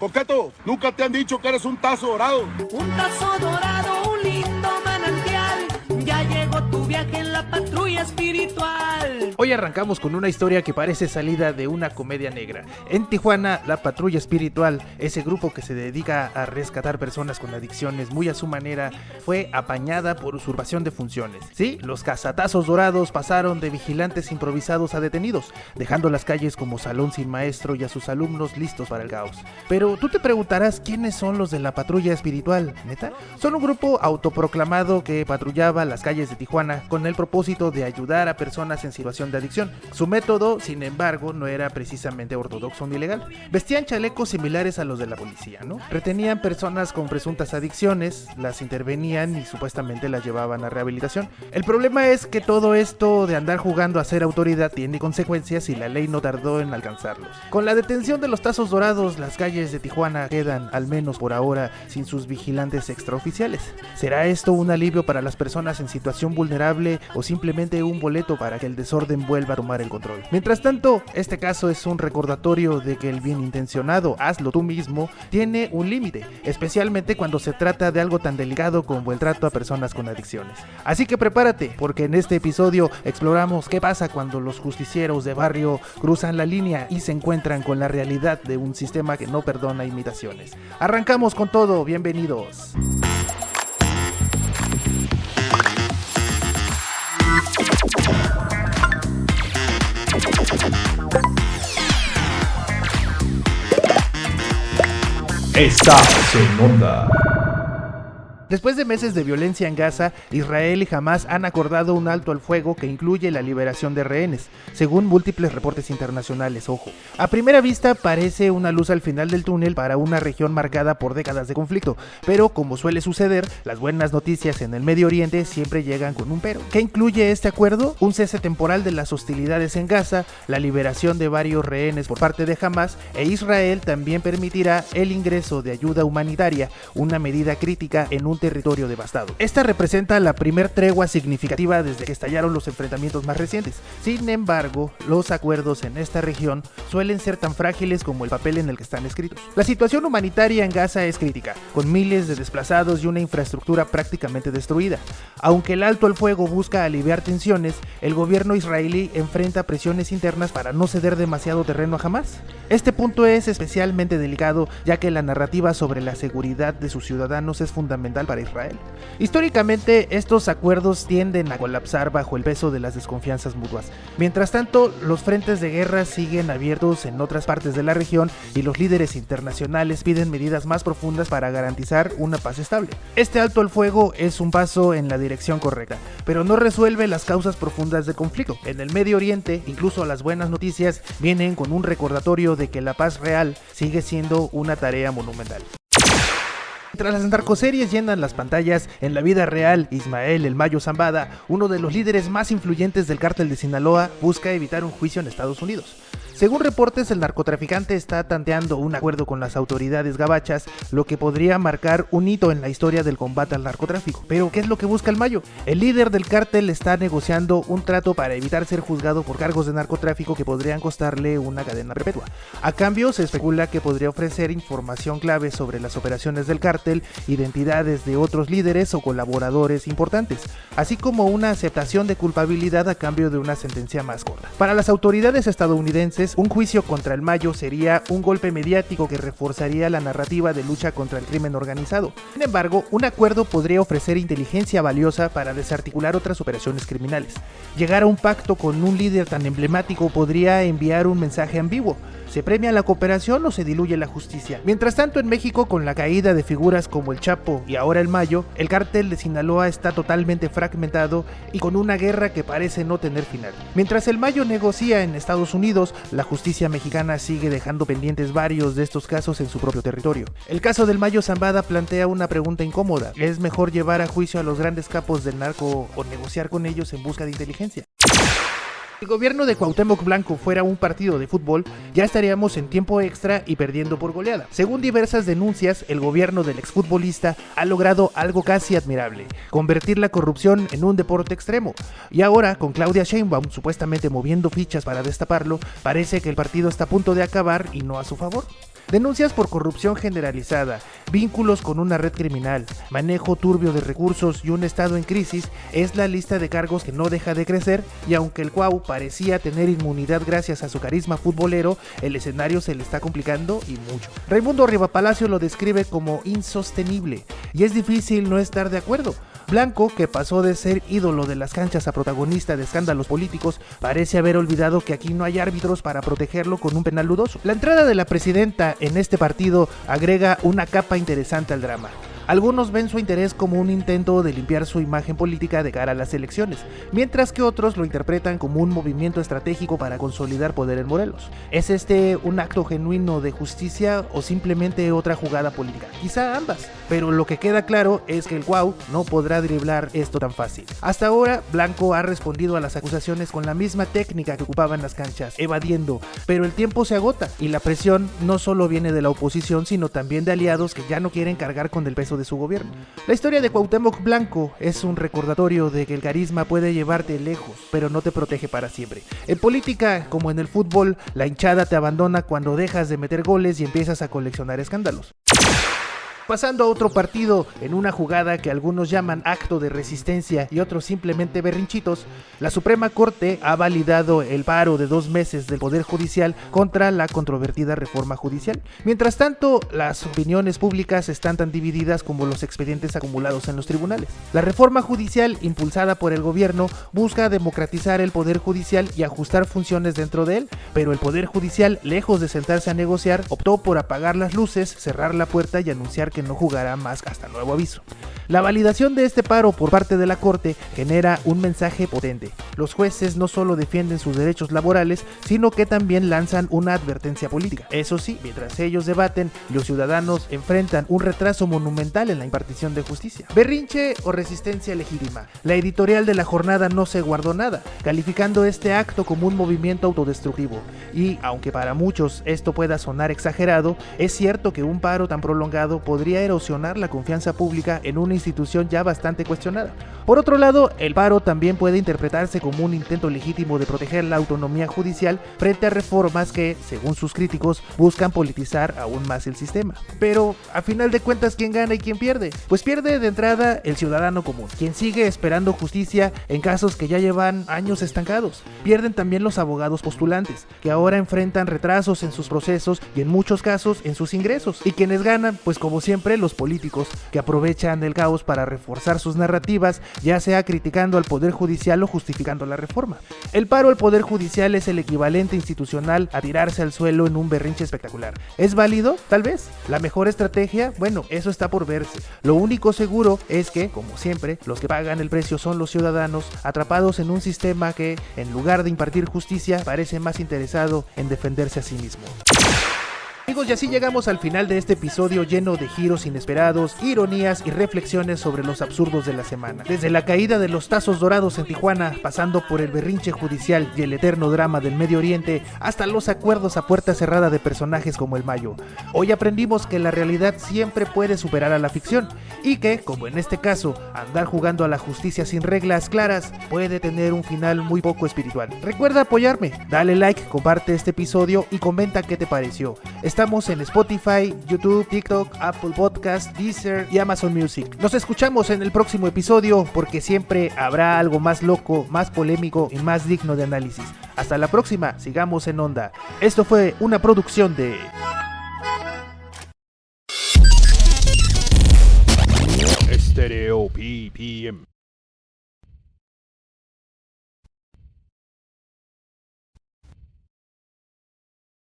Coqueto, ¿nunca te han dicho que eres un tazo dorado? Un tazo dorado, un lindo manantial. Ya llegó tu viaje en la patrulla espiritual. Hoy arrancamos con una historia que parece salida de una comedia negra. En Tijuana, la Patrulla Espiritual, ese grupo que se dedica a rescatar personas con adicciones muy a su manera, fue apañada por usurpación de funciones. Sí, los cazatazos dorados pasaron de vigilantes improvisados a detenidos, dejando las calles como salón sin maestro y a sus alumnos listos para el caos. Pero tú te preguntarás quiénes son los de la Patrulla Espiritual, ¿neta? Son un grupo autoproclamado que patrullaba las calles de Tijuana con el propósito de ayudar a personas en situación de adicción. Su método, sin embargo, no era precisamente ortodoxo ni legal. Vestían chalecos similares a los de la policía, ¿no? Retenían personas con presuntas adicciones, las intervenían y supuestamente las llevaban a rehabilitación. El problema es que todo esto de andar jugando a ser autoridad tiene consecuencias y la ley no tardó en alcanzarlos. Con la detención de los tazos dorados, las calles de Tijuana quedan, al menos por ahora, sin sus vigilantes extraoficiales. ¿Será esto un alivio para las personas en situación vulnerable o simplemente un boleto para que el desorden vuelva a tomar el control? Mientras tanto, este caso es un recordatorio de que el bien intencionado, hazlo tú mismo, tiene un límite, especialmente cuando se trata de algo tan delicado como el trato a personas con adicciones. Así que prepárate, porque en este episodio exploramos qué pasa cuando los justicieros de barrio cruzan la línea y se encuentran con la realidad de un sistema que no perdona imitaciones. Arrancamos con todo, bienvenidos. Estás en Onda. Después de meses de violencia en Gaza, Israel y Hamas han acordado un alto al fuego que incluye la liberación de rehenes, según múltiples reportes internacionales, ojo. A primera vista parece una luz al final del túnel para una región marcada por décadas de conflicto, pero como suele suceder, las buenas noticias en el Medio Oriente siempre llegan con un pero. ¿Qué incluye este acuerdo? Un cese temporal de las hostilidades en Gaza, la liberación de varios rehenes por parte de Hamas, e Israel también permitirá el ingreso de ayuda humanitaria, una medida crítica en un territorio devastado. Esta representa la primer tregua significativa desde que estallaron los enfrentamientos más recientes. Sin embargo, los acuerdos en esta región suelen ser tan frágiles como el papel en el que están escritos. La situación humanitaria en Gaza es crítica, con miles de desplazados y una infraestructura prácticamente destruida. Aunque el alto al fuego busca aliviar tensiones, el gobierno israelí enfrenta presiones internas para no ceder demasiado terreno a Hamas. Este punto es especialmente delicado, ya que la narrativa sobre la seguridad de sus ciudadanos es fundamental para Israel. Históricamente, estos acuerdos tienden a colapsar bajo el peso de las desconfianzas mutuas. Mientras tanto, los frentes de guerra siguen abiertos en otras partes de la región y los líderes internacionales piden medidas más profundas para garantizar una paz estable. Este alto al fuego es un paso en la dirección correcta, pero no resuelve las causas profundas del conflicto. En el Medio Oriente, incluso las buenas noticias vienen con un recordatorio de que la paz real sigue siendo una tarea monumental. Mientras las narcoseries llenan las pantallas, en la vida real, Ismael El Mayo Zambada, uno de los líderes más influyentes del cártel de Sinaloa, busca evitar un juicio en Estados Unidos. Según reportes, el narcotraficante está tanteando un acuerdo con las autoridades gabachas, lo que podría marcar un hito en la historia del combate al narcotráfico. Pero, ¿qué es lo que busca el Mayo? El líder del cártel está negociando un trato para evitar ser juzgado por cargos de narcotráfico que podrían costarle una cadena perpetua. A cambio, se especula que podría ofrecer información clave sobre las operaciones del cártel, identidades de otros líderes o colaboradores importantes, así como una aceptación de culpabilidad a cambio de una sentencia más corta. Para las autoridades estadounidenses, un juicio contra el Mayo sería un golpe mediático que reforzaría la narrativa de lucha contra el crimen organizado. Sin embargo, un acuerdo podría ofrecer inteligencia valiosa para desarticular otras operaciones criminales. Llegar a un pacto con un líder tan emblemático podría enviar un mensaje ambiguo. ¿Se premia la cooperación o se diluye la justicia? Mientras tanto, en México, con la caída de figuras como el Chapo y ahora el Mayo, el cártel de Sinaloa está totalmente fragmentado y con una guerra que parece no tener final. Mientras el Mayo negocia en Estados Unidos, la justicia mexicana sigue dejando pendientes varios de estos casos en su propio territorio. El caso del Mayo Zambada plantea una pregunta incómoda. ¿Es mejor llevar a juicio a los grandes capos del narco o negociar con ellos en busca de inteligencia? Si el gobierno de Cuauhtémoc Blanco fuera un partido de fútbol, ya estaríamos en tiempo extra y perdiendo por goleada. Según diversas denuncias, el gobierno del exfutbolista ha logrado algo casi admirable: convertir la corrupción en un deporte extremo. Y ahora, con Claudia Sheinbaum supuestamente moviendo fichas para destaparlo, parece que el partido está a punto de acabar y no a su favor. Denuncias por corrupción generalizada, vínculos con una red criminal, manejo turbio de recursos y un estado en crisis es la lista de cargos que no deja de crecer, y aunque el Cuau parecía tener inmunidad gracias a su carisma futbolero, el escenario se le está complicando y mucho. Raimundo Rivapalacio lo describe como insostenible, y es difícil no estar de acuerdo. Blanco, que pasó de ser ídolo de las canchas a protagonista de escándalos políticos, parece haber olvidado que aquí no hay árbitros para protegerlo con un penal dudoso. La entrada de la presidenta en este partido agrega una capa interesante al drama. Algunos ven su interés como un intento de limpiar su imagen política de cara a las elecciones, mientras que otros lo interpretan como un movimiento estratégico para consolidar poder en Morelos. ¿Es este un acto genuino de justicia o simplemente otra jugada política? Quizá ambas, pero lo que queda claro es que el Cuau no podrá driblar esto tan fácil. Hasta ahora, Blanco ha respondido a las acusaciones con la misma técnica que ocupaba en las canchas, evadiendo, pero el tiempo se agota y la presión no solo viene de la oposición, sino también de aliados que ya no quieren cargar con el peso de su gobierno. La historia de Cuauhtémoc Blanco es un recordatorio de que el carisma puede llevarte lejos, pero no te protege para siempre. En política, como en el fútbol, la hinchada te abandona cuando dejas de meter goles y empiezas a coleccionar escándalos. Pasando a otro partido, en una jugada que algunos llaman acto de resistencia y otros simplemente berrinchitos, la Suprema Corte ha validado el paro de 2 meses del Poder Judicial contra la controvertida reforma judicial. Mientras tanto, las opiniones públicas están tan divididas como los expedientes acumulados en los tribunales. La reforma judicial, impulsada por el gobierno, busca democratizar el Poder Judicial y ajustar funciones dentro de él, pero el Poder Judicial, lejos de sentarse a negociar, optó por apagar las luces, cerrar la puerta y anunciar que no jugará más hasta nuevo aviso. La validación de este paro por parte de la Corte genera un mensaje potente. Los jueces no solo defienden sus derechos laborales, sino que también lanzan una advertencia política. Eso sí, mientras ellos debaten, los ciudadanos enfrentan un retraso monumental en la impartición de justicia. Berrinche o resistencia legítima. La editorial de la jornada no se guardó nada, calificando este acto como un movimiento autodestructivo. Y, aunque para muchos esto pueda sonar exagerado, es cierto que un paro tan prolongado podría erosionar la confianza pública en una institución ya bastante cuestionada. Por otro lado, el paro también puede interpretarse como un intento legítimo de proteger la autonomía judicial frente a reformas que, según sus críticos, buscan politizar aún más el sistema. Pero, a final de cuentas, ¿quién gana y quién pierde? Pues pierde de entrada el ciudadano común, quien sigue esperando justicia en casos que ya llevan años estancados. Pierden también los abogados postulantes, que ahora enfrentan retrasos en sus procesos y en muchos casos en sus ingresos. Y quienes ganan, pues como siempre, los políticos, que aprovechan el caos para reforzar sus narrativas, ya sea criticando al Poder Judicial o justificando la reforma. El paro al Poder Judicial es el equivalente institucional a tirarse al suelo en un berrinche espectacular. ¿Es válido? Tal vez. ¿La mejor estrategia? Bueno, eso está por verse. Lo único seguro es que, como siempre, los que pagan el precio son los ciudadanos, atrapados en un sistema que, en lugar de impartir justicia, parece más interesado en defenderse a sí mismo. Amigos, y así llegamos al final de este episodio lleno de giros inesperados, ironías y reflexiones sobre los absurdos de la semana. Desde la caída de los tazos dorados en Tijuana, pasando por el berrinche judicial y el eterno drama del Medio Oriente, hasta los acuerdos a puerta cerrada de personajes como el Mayo. Hoy aprendimos que la realidad siempre puede superar a la ficción y que, como en este caso, andar jugando a la justicia sin reglas claras puede tener un final muy poco espiritual. Recuerda apoyarme, dale like, comparte este episodio y comenta qué te pareció. Estamos en Spotify, YouTube, TikTok, Apple Podcast, Deezer y Amazon Music. Nos escuchamos en el próximo episodio porque siempre habrá algo más loco, más polémico y más digno de análisis. Hasta la próxima, sigamos en onda. Esto fue una producción de Stereo PPM.